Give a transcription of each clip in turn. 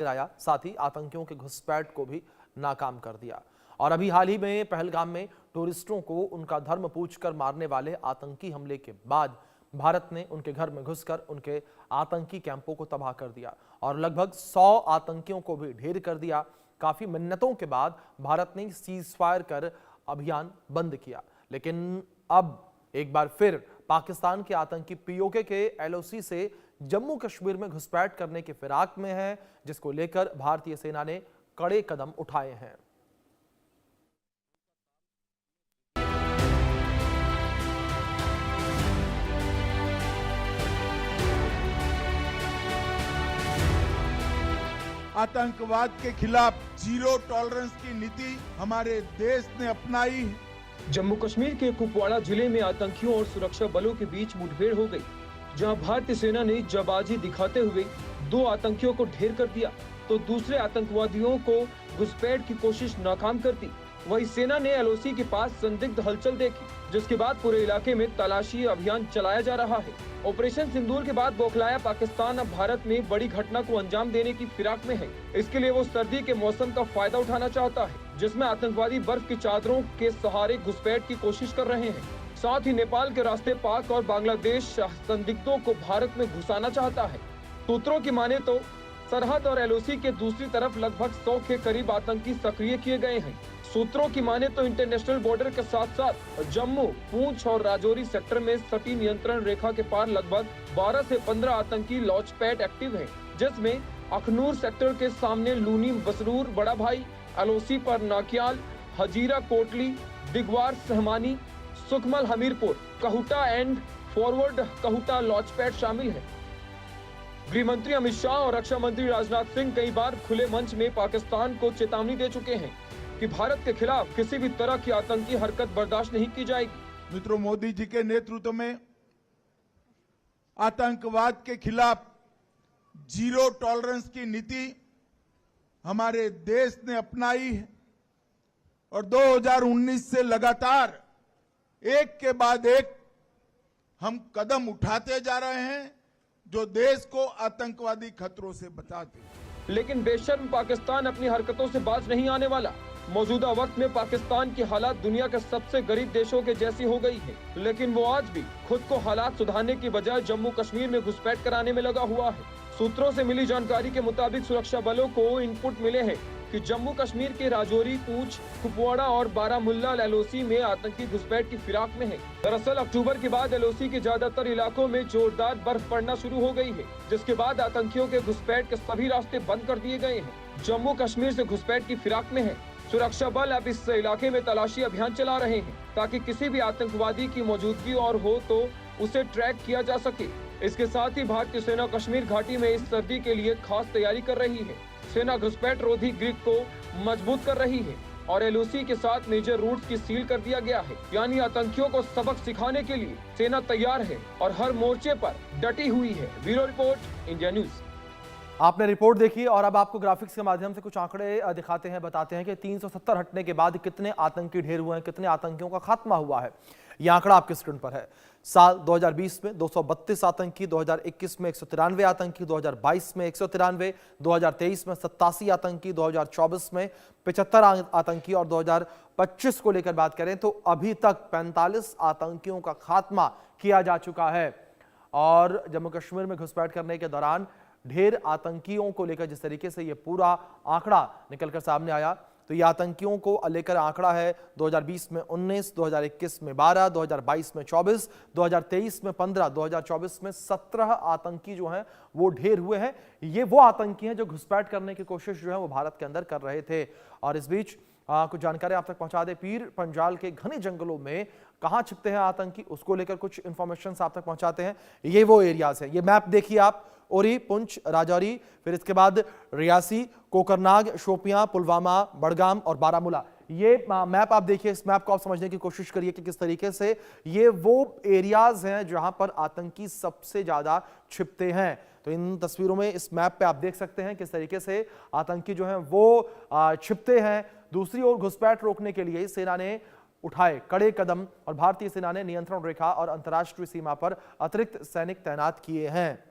गिराया, साथ ही आतंकियों के घुसपैठ को भी नाकाम कर दिया। और अभी हाल ही में पहलगाम में टूरिस्टों को उनका धर्म पूछकर मारने वाले आतंकी हमले के बाद भारत ने उनके घर में घुसकर उनके आतंकी कैंपों को तबाह कर दिया और लगभग 100 आतंकियों को भी ढेर कर दिया। काफी मिन्नतों के बाद भारत ने सीज फायर कर अभियान बंद किया, लेकिन अब एक बार फिर पाकिस्तान के आतंकी पीओके के एलओसी से जम्मू कश्मीर में घुसपैठ करने के फिराक में है, जिसको लेकर भारतीय सेना ने कड़े कदम उठाए हैं। आतंकवाद के खिलाफ जीरो टॉलरेंस की नीति हमारे देश ने अपनाई है। जम्मू कश्मीर के कुपवाड़ा जिले में आतंकियों और सुरक्षा बलों के बीच मुठभेड़ हो गई, जहां भारतीय सेना ने जाबाजी दिखाते हुए 2 आतंकियों को ढेर कर दिया तो दूसरे आतंकवादियों को घुसपैठ की कोशिश नाकाम कर दी। वहीं सेना ने एलओसी के पास संदिग्ध हलचल देखी, जिसके बाद पूरे इलाके में तलाशी अभियान चलाया जा रहा है। ऑपरेशन सिंदूर के बाद बौखलाया पाकिस्तान अब भारत में बड़ी घटना को अंजाम देने की फिराक में है। इसके लिए वो सर्दी के मौसम का फायदा उठाना चाहता है, जिसमें आतंकवादी बर्फ की चादरों के सहारे घुसपैठ की कोशिश कर रहे हैं। साथ ही नेपाल के रास्ते पाक और बांग्लादेश संदिग्धों को भारत में घुसाना चाहता है। सूत्रों की माने तो सरहद और एलओसी के दूसरी तरफ लगभग 100 के करीब आतंकी सक्रिय किए गए हैं। सूत्रों की माने तो इंटरनेशनल बॉर्डर के साथ साथ जम्मू, पूंछ और राजौरी सेक्टर में सटी नियंत्रण रेखा के पार लगभग 12 से 15 आतंकी लॉन्च पैड एक्टिव हैं, जिसमें अखनूर सेक्टर के सामने लूनी बसरूर बड़ा भाई, एलओसी पर Nakiyal, Hajira Kotli, Digwar Sahmani, Sukhmal Hamirpur, Kahuta and forward Kahuta launch pad शामिल है। गृह मंत्री अमित शाह और रक्षा मंत्री राजनाथ सिंह कई बार खुले मंच में पाकिस्तान को चेतावनी दे चुके हैं कि भारत के खिलाफ किसी भी तरह की आतंकी हरकत बर्दाश्त नहीं की जाएगी। मित्रों, मोदी जी के नेतृत्व में आतंकवाद के खिलाफ जीरो टॉलरेंस की नीति हमारे देश ने अपनाई है और 2019 से लगातार एक के बाद एक हम कदम उठाते जा रहे हैं जो देश को आतंकवादी खतरों से बचाते। लेकिन बेशर्म पाकिस्तान अपनी हरकतों से बाज नहीं आने वाला। मौजूदा वक्त में पाकिस्तान की हालात दुनिया के सबसे गरीब देशों के जैसी हो गई है, लेकिन वो आज भी खुद को हालात सुधारने की बजाय जम्मू कश्मीर में घुसपैठ कराने में लगा हुआ है। सूत्रों से मिली जानकारी के मुताबिक सुरक्षा बलों को इनपुट मिले हैं कि जम्मू कश्मीर के राजौरी, पूंछ, कुपवाड़ा और बारामुल्ला एलओसी में आतंकी घुसपैठ की फिराक में है। दरअसल अक्टूबर के बाद एलओसी के ज्यादातर इलाकों में जोरदार बर्फ पड़ना शुरू हो गई है, जिसके बाद आतंकियों के घुसपैठ के सभी रास्ते बंद कर दिए गए हैं। जम्मू कश्मीर से घुसपैठ की फिराक में है। सुरक्षा बल अब इस इलाके में तलाशी अभियान चला रहे हैं ताकि किसी भी आतंकवादी की मौजूदगी और हो तो उसे ट्रैक किया जा सके। इसके साथ ही भारतीय सेना कश्मीर घाटी में इस सर्दी के लिए खास तैयारी कर रही है। सेना घुसपैठ रोधी ग्रिड को मजबूत कर रही है और एलओसी के साथ मेजर रूट्स की सील कर दिया गया है, यानी आतंकियों को सबक सिखाने के लिए सेना तैयार है और हर मोर्चे पर डटी हुई है। Bureau report, India news. आपने रिपोर्ट देखी और अब आपको ग्राफिक्स के माध्यम से कुछ आंकड़े दिखाते हैं, बताते हैं कि 370 हटने के बाद कितने आतंकी ढेर हुए हैं, कितने आतंकियों का खात्मा हुआ है। यह आंकड़ा आपके स्क्रीन पर है। साल 2020 में 232 आतंकी, 2021 में 193 आतंकी, 2022 में 193, 2023 में 87 आतंकी, 2024 में 75 आतंकी और 2025 को लेकर बात करें तो अभी तक 45 आतंकियों का खात्मा किया जा चुका है। और जम्मू कश्मीर में घुसपैठ करने के दौरान ढेर आतंकियों को लेकर जिस तरीके से ये पूरा आंकड़ा निकलकर सामने आया, तो ये आतंकियों को लेकर आंकड़ा है 2020 में 19, 2021 में 12, 2022 में 24, 2023 में 15, 2024 में 17 आतंकी जो हैं वो ढेर हुए हैं। ये वो आतंकी हैं जो घुसपैठ करने की कोशिश जो है वो भारत के अंदर कर रहे थे। और इस बीच कुछ जानकारी आप तक पहुंचा दे, पीर पंजाल के घने जंगलों में कहां छिपते हैं आतंकी, उसको लेकर कुछ इंफॉर्मेशन आप तक पहुंचाते हैं। ये वो एरियाज है, ये मैप देखिए आप, उरी, पुंछ, राजौरी, फिर इसके बाद रियासी, कोकरनाग, शोपियां, पुलवामा, बड़गाम और बारामूला। ये मैप आप देखिए, इस मैप को आप समझने की कोशिश करिए कि किस तरीके से ये वो एरियाज हैं जहां पर आतंकी सबसे ज्यादा छिपते हैं। तो इन तस्वीरों में इस मैप पे आप देख सकते हैं किस तरीके से आतंकी जो हैं वो छिपते हैं। दूसरी ओर घुसपैठ रोकने के लिए सेना ने उठाए कड़े कदम और भारतीय सेना ने नियंत्रण रेखा और अंतर्राष्ट्रीय सीमा पर अतिरिक्त सैनिक तैनात किए हैं।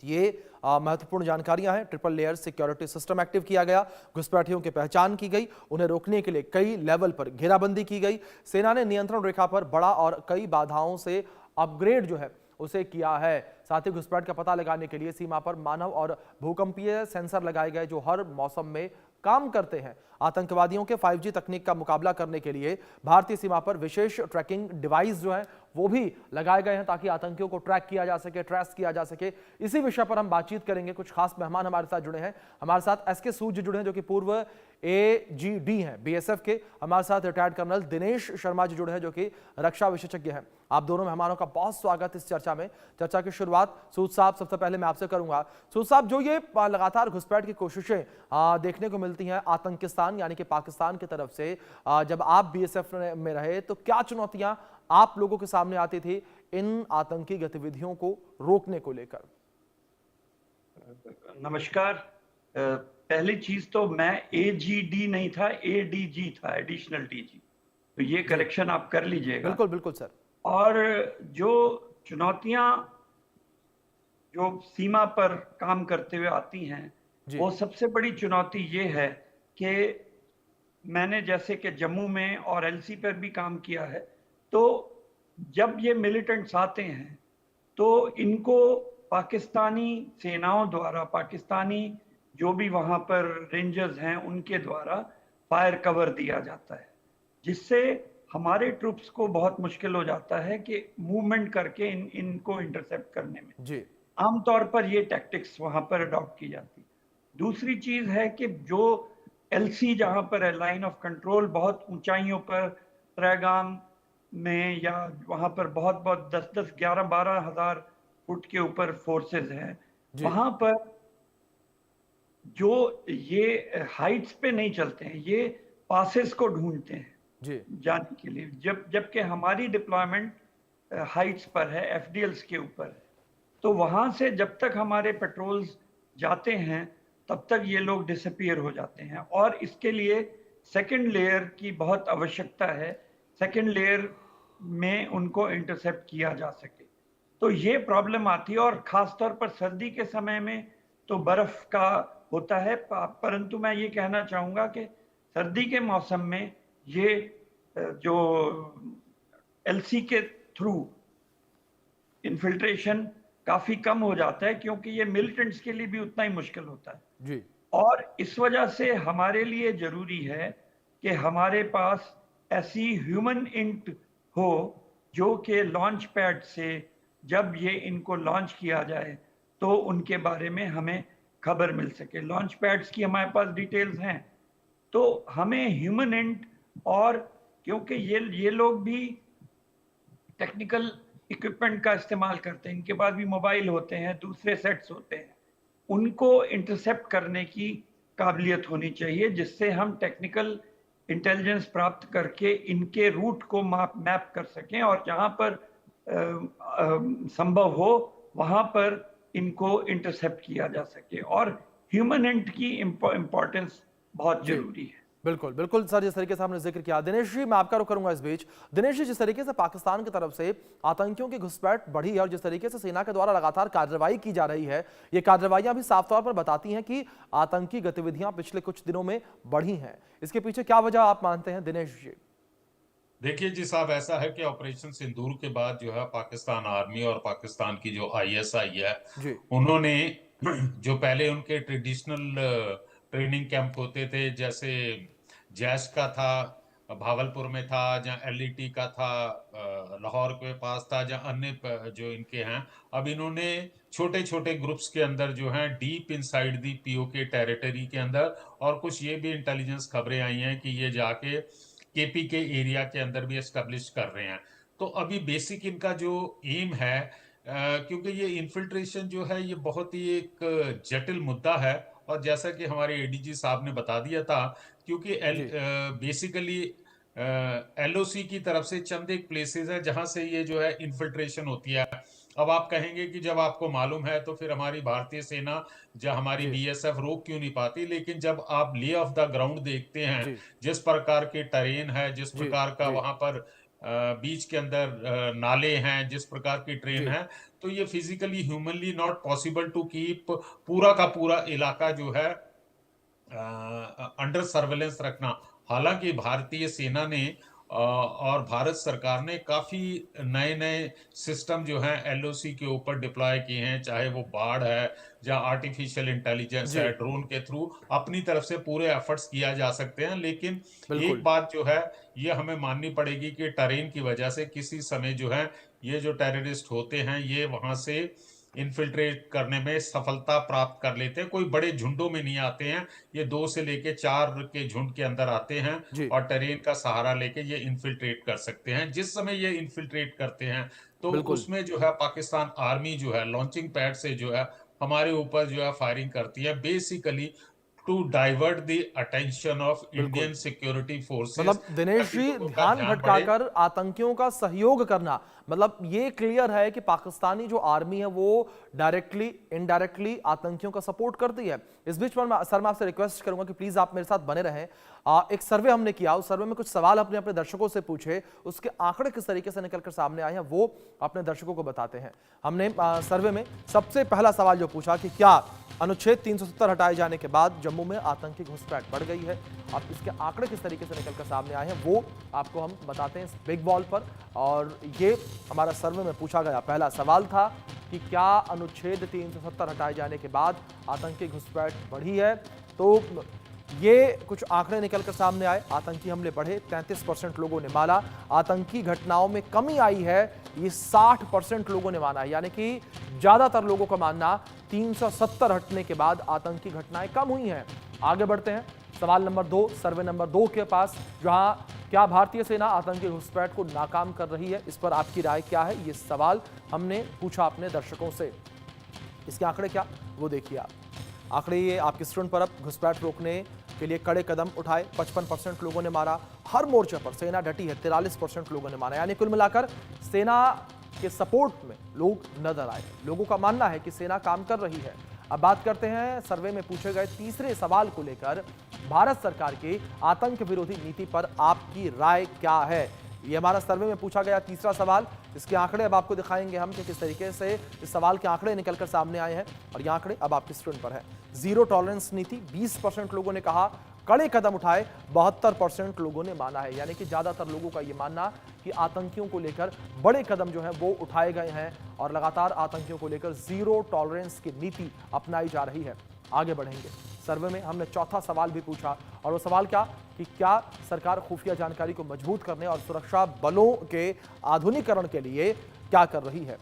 ये महत्वपूर्ण जानकारियां हैं। Triple layer security system active किया गया, घुसपैठियों की पहचान की गई, उन्हें रोकने के लिए कई लेवल पर घेराबंदी की गई। सेना ने नियंत्रण रेखा पर बड़ा और कई बाधाओं से अपग्रेड जो है उसे किया है। साथ ही घुसपैठ का पता लगाने के लिए सीमा पर मानव और भूकंपीय सेंसर लगाए गए जो हर मौसम में काम करते हैं। आतंकवादियों के 5G तकनीक का मुकाबला करने के लिए भारतीय सीमा पर विशेष ट्रैकिंग डिवाइस जो है वो भी लगाए गए हैं ताकि आतंकियों को ट्रैक किया जा सके, ट्रेस किया जा सके। इसी विषय पर हम बातचीत करेंगे। कुछ खास मेहमान हमारे साथ जुड़े हैं। हमारे साथ एसके सूद जुड़े हैं जो कि पूर्व AGD हैं BSF के। हमारे साथ रिटायर्ड कर्नल दिनेश शर्मा जी जुड़े हैं जो कि रक्षा विशेषज्ञ हैं। आप दोनों मेहमानों का बहुत स्वागत इस चर्चा में। चर्चा की शुरुआत सूद साहब सबसे पहले मैं आपसे करूंगा। सूद साहब, जो ये लगातार घुसपैठ की कोशिशें देखने को मिलती हैं आतंकिस्तान यानी कि पाकिस्तान की तरफ से, जब आप BSF में रहे तो क्या चुनौतियां आप लोगों के सामने आती थी इन आतंकी गतिविधियों को रोकने को लेकर? नमस्कार। पहली चीज तो मैं AGD नहीं था, ADG था, एडिशनल DG। तो ये करेक्शन आप कर लीजिएगा। बिल्कुल बिल्कुल सर। और जो चुनौतियां जो सीमा पर काम करते हुए आती हैं, वो सबसे बड़ी चुनौती ये है कि मैंने जैसे कि जम्मू में और LC पर भी काम किया है, तो जब ये मिलिटेंट्स आते हैं तो इनको पाकिस्तानी सेनाओं द्वारा, पाकिस्तानी जो भी वहां पर रेंजर्स हैं उनके द्वारा फायर कवर दिया जाता है, जिससे हमारे ट्रूप्स को बहुत मुश्किल हो जाता है कि मूवमेंट करके इनको इंटरसेप्ट करने में। जी। आमतौर पर ये टैक्टिक्स वहां पर अडॉप्ट की जाती। दूसरी चीज है कि जो LC जहां पर है, लाइन ऑफ कंट्रोल, बहुत ऊंचाइयों पर ट्रैगाम में या वहां पर बहुत 10-10, 11-12 हजार फुट के ऊपर फोर्सेस हैं, वहां पर जो ये हाइट्स पे नहीं चलते हैं, ये पासेस को ढूंढते हैं जी जाने के लिए, जबकि हमारी डिप्लॉयमेंट हाइट्स पर है, FDLs के ऊपर है। तो वहां से जब तक हमारे पेट्रोल्स जाते हैं तब तक ये लोग डिसअपीयर हो जाते हैं, और इसके लिए सेकंड लेयर की बहुत आवश्यकता है, सेकंड लेयर में उनको इंटरसेप्ट किया जा सके। तो ये प्रॉब्लम आती है, और खासतौर पर सर्दी के समय में तो बर्फ का होता है, परंतु मैं ये कहना चाहूंगा कि सर्दी के मौसम में ये जो LC के थ्रू इन्फिल्ट्रेशन काफी कम हो जाता है, क्योंकि ये मिलिटेंट्स के लिए भी उतना ही मुश्किल होता है जी। और इस वजह से हमारे लिए जरूरी है कि हमारे पास ऐसी ह्यूमन इंट हो जो कि लॉन्च पैड से जब ये इनको लॉन्च किया जाए तो उनके बारे में हमें खबर मिल सके। लॉन्च पैड्स की हमारे पास डिटेल्स हैं, तो हमें ह्यूमन इंट, और क्योंकि ये लोग भी टेक्निकल इक्विपमेंट का इस्तेमाल करते हैं, इनके पास भी मोबाइल होते हैं, दूसरे सेट्स होते हैं, उनको इंटरसेप्ट करने की काबिलियत होनी चाहिए, जिससे हम टेक्निकल इंटेलिजेंस प्राप्त करके इनके रूट को मैप कर सकें, और जहां पर संभव हो वहां पर इनको इंटरसेप्ट किया जा सके। और ह्यूमन एंड की इंपॉर्टेंस बहुत जरूरी है। बिल्कुल बिल्कुल सर, जिस तरीके से आपने जिक्र किया। दिनेश जी, मैं आपका रुख करूंगा इस बीच। दिनेश जी, जिस तरीके से पाकिस्तान की तरफ से आतंकियों की घुसपैठ बढ़ी है और जिस तरीके से सेना के द्वारा लगातार कार्रवाई की जा रही है, ये कार्रवाइयां भी साफ तौर पर बताती हैं कि आतंकी गतिविधियां पिछले कुछ दिनों में बढ़ी हैं। इसके पीछे क्या वजह आप मानते हैं दिनेश जी? देखिए जी साहब, ऐसा है कि ऑपरेशन सिंदूर के बाद जो है पाकिस्तान आर्मी और पाकिस्तान की जो ISI है, उन्होंने जो पहले उनके ट्रेडिशनल ट्रेनिंग कैंप होते थे, जैसे जैश का था भावलपुर में था, जहाँ LET का था लाहौर के पास था, जहाँ अन्य जो इनके हैं, अब इन्होंने छोटे छोटे ग्रुप्स के अंदर जो हैं deep inside the POK territory के अंदर, और कुछ ये भी इंटेलिजेंस खबरें आई हैं कि ये जाके KP के एरिया के अंदर भी एस्टेब्लिश कर रहे हैं। तो अभी बेसिक इनका जो एम है, क्योंकि ये इन्फिल्ट्रेशन जो है ये बहुत ही एक जटिल मुद्दा है, और जैसा कि हमारे ADG साहब ने बता दिया था, क्योंकि बेसिकली LOC की तरफ से चंद एक प्लेसेस है जहां से ये जो है इन्फिल्ट्रेशन होती है। अब आप कहेंगे कि जब आपको मालूम है तो फिर हमारी भारतीय सेना, जब हमारी BSF रोक क्यों नहीं पाती, लेकिन जब आप ले ऑफ द ग्राउंड देखते हैं, जिस प्रकार के टरेन है, जिस प्रकार का वहां पर बीच के अंदर नाले हैं, जिस प्रकार की ट्रेन है, तो ये physically humanly not possible to keep पूरा का पूरा इलाका जो है अंडर सर्वेलेंस रखना। हालांकि भारतीय सेना ने और भारत सरकार ने काफी नए नए सिस्टम जो हैं एलओसी के ऊपर डिप्लॉय किए हैं, चाहे वो बाढ़ है या आर्टिफिशियल इंटेलिजेंस है, ड्रोन के थ्रू अपनी तरफ से पूरे एफर्ट्स किया जा सकते हैं। लेकिन एक बात जो है ये हमें माननी पड़ेगी कि टेरेन की वजह से किसी समय जो है ये जो टेररिस्ट होते हैं ये वहां से इन्फिल्ट्रेट करने में सफलता प्राप्त कर लेते हैं। कोई बड़े झुंडों में नहीं आते हैं, ये 2 से लेके 4 के झुंड के अंदर आते हैं और टेरेन का सहारा लेके ये इन्फिल्ट्रेट कर सकते हैं। जिस समय ये इन्फिल्ट्रेट करते हैं तो उसमें जो है पाकिस्तान आर्मी जो है लॉन्चिंग पैड से जो है हमारे ऊपर जो है फायरिंग करती है, basically to divert the attention of Indian security forces. मतलब दिनेश जी, ध्यान भटकाकर आतंकियों का सहयोग करना, मतलब ये क्लियर है कि पाकिस्तानी जो आर्मी है वो डायरेक्टली इनडायरेक्टली आतंकियों का सपोर्ट करती है। इस बीच में सर मैं आपसे रिक्वेस्ट करूंगा कि प्लीज आप मेरे साथ बने रहें। एक सर्वे हमने किया, उस सर्वे में कुछ सवाल अपने अपने दर्शकों से पूछे, उसके आंकड़े किस तरीके से निकलकर सामने आए हैं वो अपने दर्शकों को बताते हैं। हमने सर्वे में सबसे पहला सवाल जो पूछा कि क्या अनुच्छेद 370 हटाए जाने के बाद जम्मू में आतंकी घुसपैठ बढ़ गई है। अब इसके आंकड़े किस तरीके से निकलकर सामने आए हैं वो आपको हम बताते हैं इस बिग बॉल पर। और ये हमारा सर्वे में पूछा गया पहला सवाल था कि क्या अनुच्छेद 370 हटाए जाने के बाद आतंकी घुसपैठ बढ़ी है। तो ये कुछ आंकड़े निकलकर सामने आए। आतंकी हमले बढ़े, 33% लोगों ने माना। आतंकी घटनाओं में कमी आई है, ये 60% लोगों ने माना है। यानी कि ज्यादातर लोगों का मानना 370 हटने के बाद आतंकी घटनाएं कम हुई हैं। आगे बढ़ते हैं सवाल नंबर 2, सर्वे नंबर 2 के पास, जहां क्या भारतीय सेना आतंकी घुसपैठ को नाकाम कर रही है, इस पर आपकी राय क्या है, ये सवाल हमने पूछा अपने दर्शकों से। इसके आंकड़े क्या वो देखिए आप। आंकड़े ये आपकी स्क्रीन पर। अब घुसपैठ रोकने के लिए कड़े कदम उठाए, 55% लोगों ने मारा। हर मोर्चे पर सेना डटी है, 43% लोगों ने माना। यानी कुल मिलाकर सेना के सपोर्ट में लोग नजर आए। लोगों का मानना है कि सेना काम कर रही है। अब बात करते हैं सर्वे में पूछे गए तीसरे सवाल को लेकर, भारत सरकार की आतंक विरोधी नीति पर आपकी राय क्या है। ये हमारा सर्वे में पूछा गया तीसरा सवाल। इसके आंकड़े अब आपको दिखाएंगे हम कि किस तरीके से इस सवाल के आंकड़े निकलकर सामने आए हैं। और ये आंकड़े अब आपकी स्क्रीन पर है। जीरो टॉलरेंस नीति, 20% लोगों ने कहा। कड़े कदम उठाए, 72% लोगों ने माना है। यानी कि ज्यादातर लोगों का यह मानना कि आतंकियों को लेकर बड़े कदम जो है वो उठाए गए हैं और लगातार आतंकियों को लेकर जीरो टॉलरेंस की नीति अपनाई जा रही है। आगे बढ़ेंगे। सर्वे में हमने चौथा सवाल भी पूछा, और वो सवाल क्या कि क्या सरकार खुफिया जानकारी को मजबूत करने और सुरक्षा बलों के आधुनिकीकरण के लिए क्या कर रही है।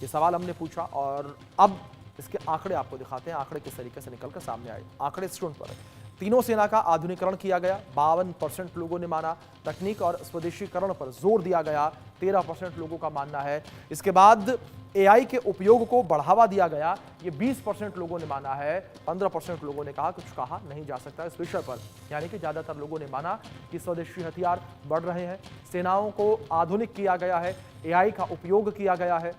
ये सवाल हमने पूछा और अब इसके आंकड़े आपको दिखाते हैं। आंकड़े किस तरीके से निकलकर सामने आए। आंकड़े स्क्रीन पर है। तीनों सेना का आधुनिकीकरण किया गया, 52% लोगों ने माना। तकनीक और स्वदेशीकरण पर जोर दिया गया, 13% लोगों का मानना है। इसके बाद एआई के उपयोग को बढ़ावा दिया गया, ये 20% लोगों ने माना है। 15% लोगों ने कहा कुछ कहा नहीं जा सकता इस विषय पर। यानी कि ज्यादातर लोगों ने माना कि स्वदेशी हथियार बढ़ रहे हैं, सेनाओं को आधुनिक किया गया है, एआई का उपयोग किया गया है।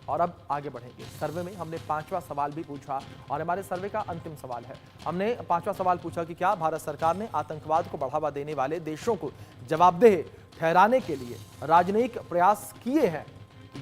और अब आगे बढ़ेंगे। सर्वे में हमने 5वां सवाल भी पूछा और हमारे सर्वे का अंतिम सवाल है। हमने 5वां सवाल पूछा कि क्या भारत सरकार ने आतंकवाद को बढ़ावा देने वाले देशों को जवाबदेह ठहराने के लिए राजनयिक प्रयास किए हैं।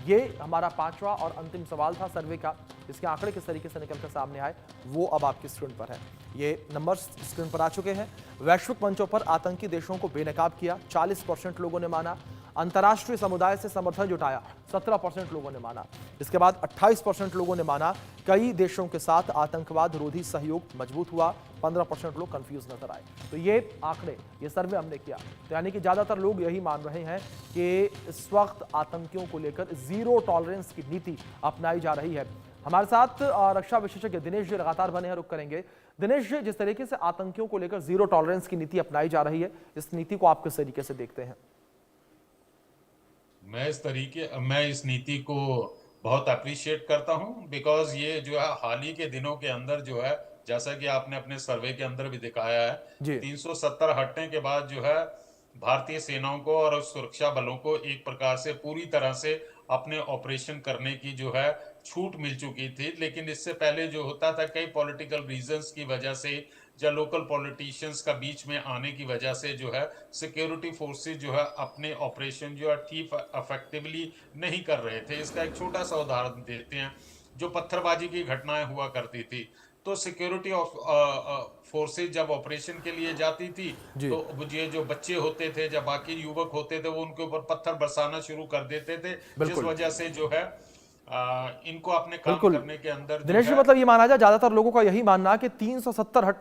ये हमारा 5वां और अंतिम सवाल था सर्वे का। इसके आंकड़े किस तरीके से निकलकर सामने आए वो अब आपकी स्क्रीन पर है। ये नंबर स्क्रीन पर आ चुके हैं। वैश्विक मंचों पर आतंकी देशों को बेनकाब किया, 40% लोगों ने माना। अंतर्राष्ट्रीय समुदाय से समर्थन जुटाया, 17% लोगों ने माना। इसके बाद 28% लोगों ने माना कई देशों के साथ आतंकवाद विरोधी सहयोग मजबूत हुआ, 15% लोग कंफ्यूज नजर आए। तो ये आंकड़े, ये सर्वे हमने किया। तो यानी कि ज्यादातर लोग यही मान रहे हैं कि इस वक्त आतंकियों को लेकर जीरो टॉलरेंस की नीति अपनाई जा रही है। हमारे साथ रक्षा विशेषज्ञ दिनेश जी लगातार बने हैं, रुक करेंगे। दिनेश जी, जिस तरीके से आतंकियों को लेकर जीरो टॉलरेंस की नीति अपनाई जा रही है, इस नीति को आप किस तरीके से देखते हैं? मैं इस नीति को बहुत अप्रिशिएट करता हूं, बिकॉज ये जो है हाल ही के दिनों के अंदर जो है, जैसा कि आपने अपने सर्वे के अंदर भी दिखाया है, 370 हटने के बाद जो है भारतीय सेनाओं को और सुरक्षा बलों को एक प्रकार से पूरी तरह से अपने ऑपरेशन करने की जो है छूट मिल चुकी थी, लेकिन इससे पहले जो होता था कई पॉलिटिकल रीजंस की वजह से या लोकल पॉलिटिशियंस का बीच में आने की वजह से जो है सिक्योरिटी फोर्सेस जो है अपने ऑपरेशन जो है ठीक इफेक्टिवली नहीं कर रहे थे। इसका एक छोटा सा उदाहरण देते हैं। जो पत्थरबाजी की घटनाएं हुआ करती थी तो सिक्योरिटी फोर्सेस जब ऑपरेशन के लिए जाती थी तो ये जो बच्चे होते थे या बाकी युवक होते थे वो उनके ऊपर पत्थर बरसाना शुरू कर देते थे, जिस वजह से जो है इनको अपने काम करने के अंदर दिनेश जी, मतलब ये माना जाए ज्यादातर लोगों का यही मानना है कि 370 हटने